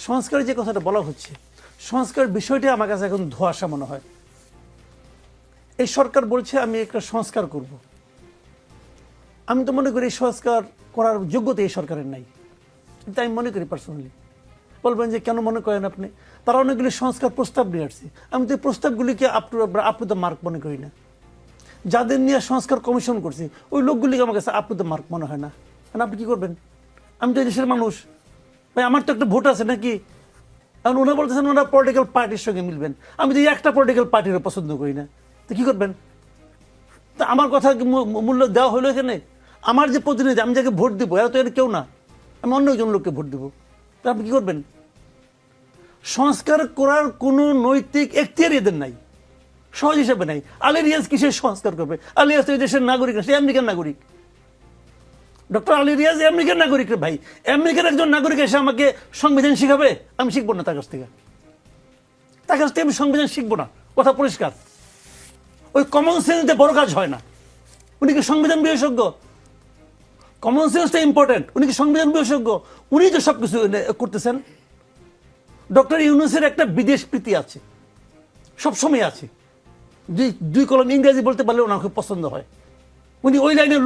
সংস্কারের যে কথাটা বলা হচ্ছে, সংস্কার বিষয়টি আমার কাছে এখন ধোঁয়াশা মনে হয়। এই সরকার বলছে আমি একটা সংস্কার করব। আমি তো মনে করি এই সংস্কার করার যোগ্যতা এই সরকারের নাই, কিন্তু আমি মনে করি পার্সোনালি। বলবেন যে কেন মনে করেন আপনি? তারা অনেকগুলি সংস্কার প্রস্তাব নিয়ে আসছে, আমি তো এই প্রস্তাবগুলিকে আপ টু দ্য মার্ক মনে করি না। যাদের নিয়ে সংস্কার কমিশন করছে ওই লোকগুলিকে আমার কাছে আপ টু দ্য মার্ক মনে হয় না। কারণ আপনি কি করবেন? আমি তো এই দেশের মানুষ ভাই, আমার তো একটা ভোট আছে নাকি? কারণ ওনারা বলতেছেন ওনারা পলিটিক্যাল পার্টির সঙ্গে মিলবেন, আমি তো একটা পলিটিক্যাল পার্টিরও পছন্দ করি না, তো কি করবেন? তা আমার কথা মূল্য দেওয়া হলো এখানে? আমার যে প্রতিনিধি, আমি যাকে ভোট দিব এরা তো এর কেউ না, আমি অন্য একজন লোককে ভোট দেবো, তা আপনি কি করবেন? সংস্কার করার কোনো নৈতিক এখতিয়ার এদের নাই, সহজ হিসাবে নাই। আলী রিয়াজ কিসের সংস্কার করবে? আলী রিয়াজ তো এই দেশের নাগরিক না, সে আমেরিকান নাগরিক। ডক্টর আলী রিয়াজ আমেরিকান নাগরিক রে ভাই, আমেরিকার একজন নাগরিক এসে আমাকে সংবিধান শিখাবে? আমি শিখবো না তার কাছ থেকে, আমি সংবিধান শিখবো না, কথা পরিষ্কার। ওই কমন সেন্স দিয়ে বড় কাজ হয় না। উনি কি সংবিধান বিশেষজ্ঞ? কমন সেন্সটা ইম্পর্টেন্ট। উনি কি সংবিধান বিশেষজ্ঞ? উনি তো সবকিছু করতেছেন। ডক্টর ইউনূসের একটা বিদেশ প্রীতি আছে, সবসময় আছে। দুই কলম ইংরেজি বলতে পারলে ওনার খুব পছন্দ হয়। উনি ওই লাইনের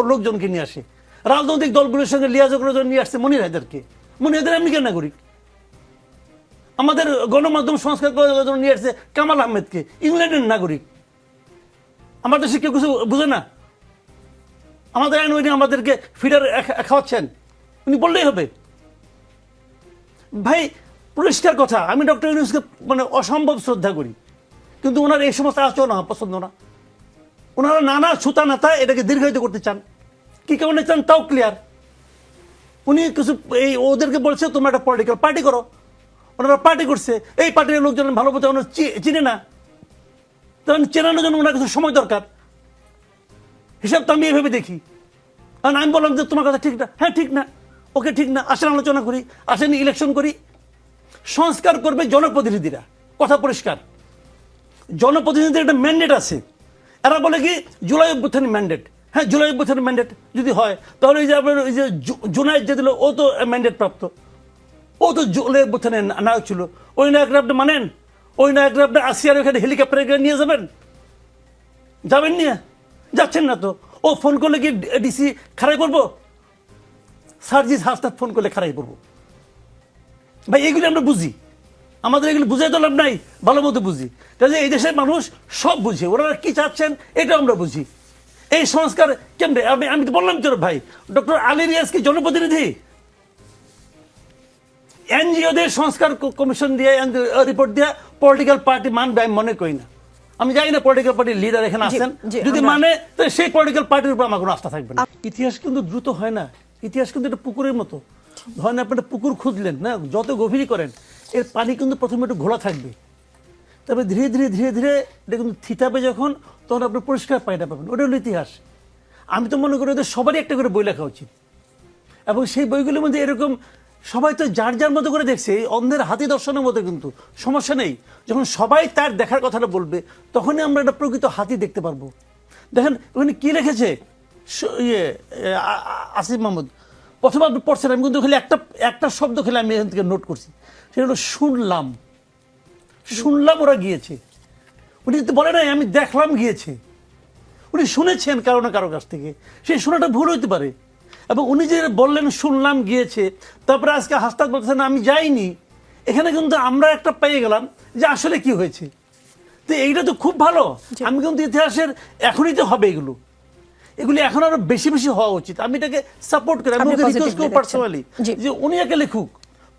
লোকজনকে নিয়ে আসে, রাজনৈতিক দলগুলোর সঙ্গে লিয়াজোগ নিয়ে আসছে মনির হায়দারকে। মনির হায়দার আমেরিকান নাগরিক। আমাদের গণমাধ্যম সংস্কার করার জন্য নিয়ে আসছে কামাল আহমেদকে, ইংল্যান্ডের নাগরিক। আমার দেশে কেউ কিছু বুঝে না? আমাদের আইন উনি আমাদেরকে ফিডার খাওয়াচ্ছেন, উনি বললেই হবে। ভাই পরিষ্কার কথা, আমি ডক্টর ইউনূসকে মানে অসম্ভব শ্রদ্ধা করি, কিন্তু ওনার এই সমস্ত আচরণ আমার পছন্দ না। ওনারা নানা ছুতা নাতা এটাকে দীর্ঘায়িত করতে চান, কি কারণে চান তাও ক্লিয়ার। উনি কিছু এই ওদেরকে বলছে তোমরা একটা পলিটিক্যাল পার্টি করো, ওনারা পার্টি করছে। এই পার্টির লোকজন ভালো মতো চিনে না, তখন চেনানোর জন্য ওনার কিছু সময় দরকার। হিসাব তো আমি এইভাবে দেখি। কারণ আমি বললাম যে তোমার কথা ঠিক না, হ্যাঁ ঠিক না, ওকে ঠিক না, আসেন আলোচনা করি, আসেন ইলেকশন করি। সংস্কার করবে জনপ্রতিনিধিরা, কথা পরিষ্কার। জনপ্রতিনিধিদের একটা ম্যান্ডেট আছে। এরা বলে কি জুলাই অভ্যুত্থানের ম্যান্ডেট, হ্যাঁ জুলাই অভ্যুত্থানের ম্যান্ডেট যদি হয় তাহলে ওই যে আপনার ওই যে জুনায়েদ যে দিল ও তো ম্যান্ডেট প্রাপ্ত, ও তো জুলাই অভ্যুত্থানের নায়ক ছিল। ওই নায়করা আপনি মানেন? ওই নায়করা আপনি আসিয়ার ওখানে হেলিকপ্টারে নিয়ে যাবেন? যাবেন নিয়ে? যাচ্ছেন না তো। ও ফোন করলে কি ডিসি খারাই পড়বো? সার্জিস হাসনাত ফোন করলে খারাই পড়বো? ভাই এগুলি আমরা বুঝি, আমাদের এগুলো বুঝাই তো লাভ নাই, ভালো মতো বুঝি। তাহলে এই দেশের মানুষ সব বুঝে, ওরা কি চাচ্ছেন এটা আমরা বুঝি। এই সংস্কার কেমনে? আমি তো বললাম তোর ভাই, ডক্টর আলী রিয়াজ কি জনপ্রতিনিধি? এনজিওদের সংস্কার কমিশন দিয়ে রিপোর্ট দিয়ে পলিটিক্যাল পার্টি মানবে আমি মনে করি না। আমি জানি না পলিটিক্যাল পার্টির লিডার এখানে আসেন, যদি মানে তাহলে সেই পলিটিক্যাল পার্টির উপর আমার কোনো আস্থা থাকবে না। ইতিহাস কিন্তু দ্রুত হয় না, ইতিহাস কিন্তু একটা পুকুরের মতো। ধরেন আপনি একটা পুকুর খুঁজলেন না, যত গভীরই করেন এর পানি কিন্তু প্রথমে একটু ঘোলা থাকবে, তবে ধীরে ধীরে ধীরে ধীরে এটা কিন্তু থিতাবে যখন, তখন আপনি পরিষ্কার পানিটা পাবেন। ওটা হলো ইতিহাস। আমি তো মনে করি ওদের সবারই একটা করে বই লেখা উচিত, এবং সেই বইগুলোর মধ্যে এরকম সবাই তো যার যার মতো করে দেখছে, এই অন্ধের হাতি দর্শনের মতো। কিন্তু সমস্যা নেই, যখন সবাই তার দেখার কথাটা বলবে তখনই আমরা একটা প্রকৃত হাতি দেখতে পারবো। দেখেন ওখানে কি লিখেছে আসিফ মাহমুদ, প্রথমে আপনি পড়ছেন, আমি কিন্তু খালি একটা শব্দ খেলে আমি এখান থেকে নোট করছি, সেটা হলো শুনলাম। শুনলাম ওরা গিয়েছে, উনি কিন্তু বলে নাই আমি দেখলাম গিয়েছে, উনি শুনেছেন কারো না কারো কাছ থেকে। সেই শোনাটা ভুল হইতে পারে, এবং উনি যে বললেন শুনলাম গিয়েছে, তারপরে আজকে হাসতাক বলতেছেন আমি যাইনি। এখানে কিন্তু আমরা একটা পেয়ে গেলাম যে আসলে কি হয়েছে। তো এইটা তো খুব ভালো। আমি কিন্তু ইতিহাসের এখনই তো হবে এগুলি এখন আরো বেশি বেশি হওয়া উচিত। আমি এটাকে সাপোর্ট করি, আমি রিকোয়েস্ট করি পার্সোনালি যে উনি একে লেখুক,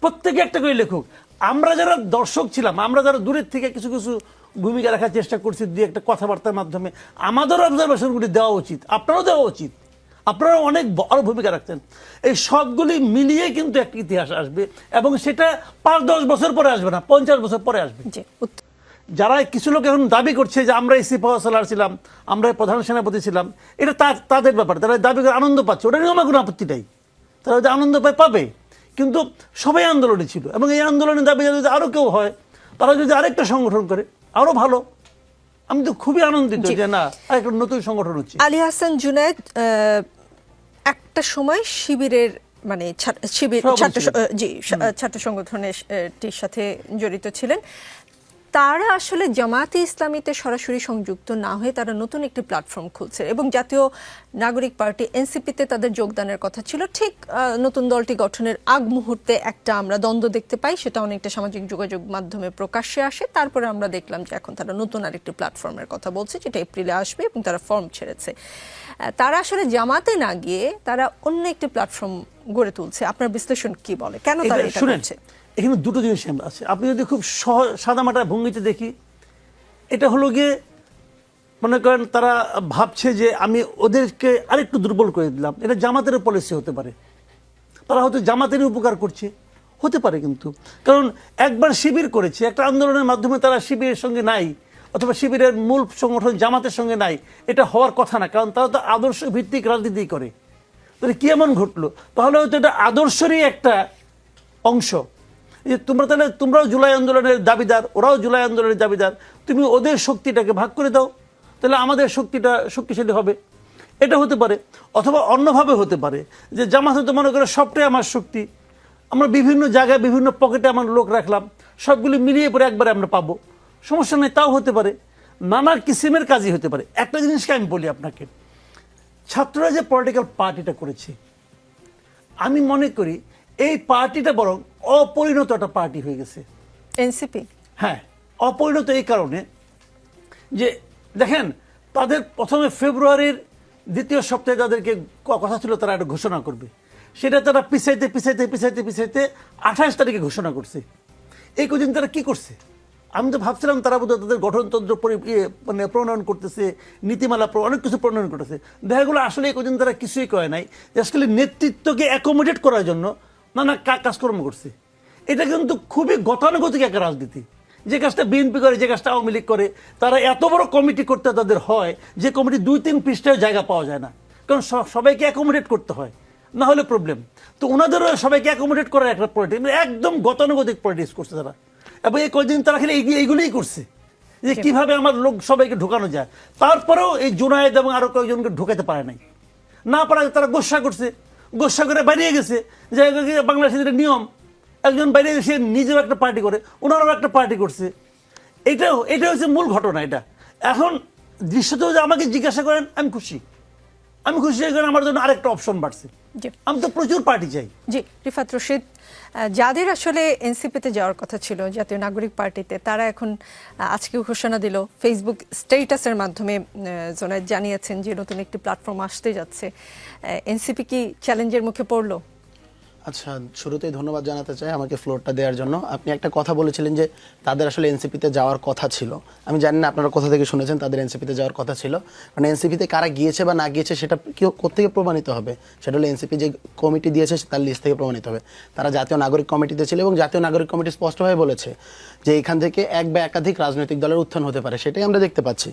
প্রত্যেকে একটা করে লেখুক। আমরা যারা দর্শক ছিলাম, আমরা যারা দূরের থেকে কিছু কিছু ভূমিকা রাখার চেষ্টা করছি দুই একটা কথাবার্তার মাধ্যমে, আমাদের অবজারভেশনগুলি দেওয়া উচিত, আপনারাও দেওয়া উচিত। আপনারা অনেক বড় ভূমিকা রাখছেন। এই সবগুলি মিলিয়ে কিন্তু একটা ইতিহাস আসবে, এবং সেটা ৫-১০ বছর পরে আসবে না, ৫০ বছর পরে আসবে। যারা কিছু লোক এখন দাবি করছে যে আমরা সিপাহ সালার ছিলাম, আমরা প্রধান সেনাপতি ছিলাম, এটা তাদের ব্যাপার, তারা দাবি করে আনন্দ পাচ্ছে, ওটা নিয়ে আমার কোনো আপত্তি নেই। তারা যদি আনন্দ পাবে, কিন্তু সবাই আন্দোলনে ছিল, এবং এই আন্দোলনের দাবি যদি আরো কেউ হয়, তারা যদি আরেকটা সংগঠন করে আরো ভালো। আমি তো খুবই আনন্দিত যে না আরেকটা নতুন সংগঠন হচ্ছে। আলী হাসান জুনায়েদ একটা সময় শিবিরের মানে শিবির ছাত্র ছাত্র সংগঠনের সাথে জড়িত ছিলেন, তারা আসলে জামায়াতে ইসলামীতে সরাসরি সংযুক্ত না হয়ে তারা নতুন একটি প্ল্যাটফর্ম খুলছে এবং জাতীয় নাগরিক পার্টি এনসিপিতে তাদের যোগদানের কথা ছিল। ঠিক নতুন দলটি গঠনের আগ মুহূর্তে একটা আমরা দ্বন্দ্ব দেখতে পাই, সেটা অনেকটা সামাজিক যোগাযোগ মাধ্যমে প্রকাশ্যে আসে। তারপরে আমরা দেখলাম যে এখন তারা নতুন আরেকটি প্ল্যাটফর্মের কথা বলছে, যেটা এপ্রিলে আসবে এবং তারা ফর্ম ছেড়েছে। তারা আসলে জামাতে না গিয়ে তারা অন্য একটি প্ল্যাটফর্ম গড়ে তুলছে। আপনার বিশ্লেষণ কি বলে, কেন তারা এটা করছে? এখানে দুটো জিনিস আছে। আপনি যদি খুব সাদামাটা ভঙ্গিতে দেখি, এটা হলো গিয়ে মনে করেন তারা ভাবছে যে আমি ওদেরকে আরেকটু দুর্বল করে দিলাম, এটা জামাতের পলিসি হতে পারে। তারা হয়তো জামাতেরই উপকার করছে, হতে পারে। কিন্তু কারণ একবার শিবির করেছে, একটা আন্দোলনের মাধ্যমে তারা শিবিরের সঙ্গে নাই, অথবা শিবিরের মূল সংগঠন জামাতের সঙ্গে নাই, এটা হওয়ার কথা না। কারণ তারা তো আদর্শ ভিত্তিক রাজনীতি করে। তাহলে কি এমন ঘটলো? তাহলে হয়তো এটা আদর্শেরই একটা অংশ। যে তোমরাও জুলাই আন্দোলনের দাবিদার, ওরাও জুলাই আন্দোলনের দাবিদার, তুমি ওদের শক্তিটাকে ভাগ করে দাও, তাহলে আমাদের শক্তিটা শক্তিশালী হবে। এটা হতে পারে। অথবা অন্যভাবে হতে পারে যে জামাত হয়তো মনে করে সবটাই আমার শক্তি, আমরা বিভিন্ন জায়গায় বিভিন্ন পকেটে আমার লোক রাখলাম, সবগুলি মিলিয়ে পরে একবারে আমরা পাবো, সমস্যা নেই। তাও হতে পারে, নানা কিসিমের কাজই হতে পারে। একটা জিনিসকে আমি বলি আপনাকে, ছাত্ররা যে পলিটিক্যাল পার্টিটা করেছে, আমি মনে করি এই পার্টিটা বরং অপরিণত একটা পার্টি হয়ে গেছে। এনসিপি, হ্যাঁ, অপরিণত এই কারণে যে দেখেন, তাদের প্রথমে ফেব্রুয়ারির দ্বিতীয় সপ্তাহে তাদেরকে কথা ছিল তারা একটা ঘোষণা করবে, সেটা তারা পিছাইতে পিছাইতে পিছাইতে পিছাইতে 28 তারিখে ঘোষণা করছে। এই কদিন তারা কি করছে? আমি তো ভাবছিলাম তারা বোধহয় তাদের গঠনতন্ত্র মানে প্রণয়ন করতেছে, নীতিমালা অনেক কিছু প্রণয়ন করতেছে। দেখা গেলো আসলে এই কদিন তারা কিছুই করে নাই, আসলে নেতৃত্বকে অ্যাকোমোডেট করার জন্য নানা কাজকর্ম করছে। এটা কিন্তু খুবই গতানুগতিক একটা রাজনীতি। যে কাজটা বিএনপি করে, যে কাজটা আওয়ামী লীগ করে, তারা এত বড় কমিটি করতে তাদের হয় যে কমিটি 2-3 পৃষ্ঠায় জায়গা পাওয়া যায় না, কারণ সবাইকে অ্যাকোমোডেট করতে হয়, না হলে প্রবলেম। তো ওনাদেরও সবাইকে অ্যাকোমোডেট করার একটা পলিটিক্স, একদম গতানুগতিক পলিটিক্স করছে তারা। এবং এই কয়েকদিন তারা খালি এইগুলোই করছে যে কিভাবে আমার লোক সবাইকে ঢোকানো যায়। তারপরেও এই জুনায়েদ এবং আরো কয়েকজনকে ঢোকাতে পারে নাই, না পারায় তারা গোসা করছে, গোসা করে বেরিয়ে গেছে। যে বাংলাদেশের নিয়ম, একজন বাইরে এসে নিজেও একটা পার্টি করে, ওনারাও একটা পার্টি করছে। এটা হচ্ছে মূল ঘটনা। এটা এখন দৃশ্যত যে আমাকে জিজ্ঞাসা করেন, আমি খুশি কারণ আমার জন্য আরেকটা অপশন বাড়ছে। আমি তো প্রচুর পার্টি চাই। জি, রিফাত রশিদ, যাদের আসলে এনসিপিতে যাওয়ার কথা ছিল জাতীয় নাগরিক পার্টিতে, তারা এখন আজকে ঘোষণা দিল, ফেসবুক স্ট্যাটাসের মাধ্যমে জোনায়েদ জানিয়েছেন যে নতুন একটি প্ল্যাটফর্ম আসতে যাচ্ছে। এনসিপি কি চ্যালেঞ্জের মুখে পড়লো? আচ্ছা, শুরুতেই ধন্যবাদ জানাতে চাই আমাকে ফ্লোরটা দেওয়ার জন্য। আপনি একটা কথা বলেছিলেন যে তাদের আসলে এনসিপিতে যাওয়ার কথা ছিল। আমি জানি না আপনারা কোথা থেকে শুনেছেন তাদের এনসিপিতে যাওয়ার কথা ছিল। মানে এনসিপিতে কারা গিয়েছে বা না গিয়েছে সেটা কোত্থেকে প্রমাণিত হবে? সেটা হলো এনসিপি যে কমিটি দিয়েছে তার লিস্ট থেকে প্রমাণিত হবে। তারা জাতীয় নাগরিক কমিটিতে ছিল এবং জাতীয় নাগরিক কমিটি স্পষ্টভাবে বলেছে যে এখান থেকে এক বা একাধিক রাজনৈতিক দলের উত্থান হতে পারে, সেটাই আমরা দেখতে পাচ্ছি।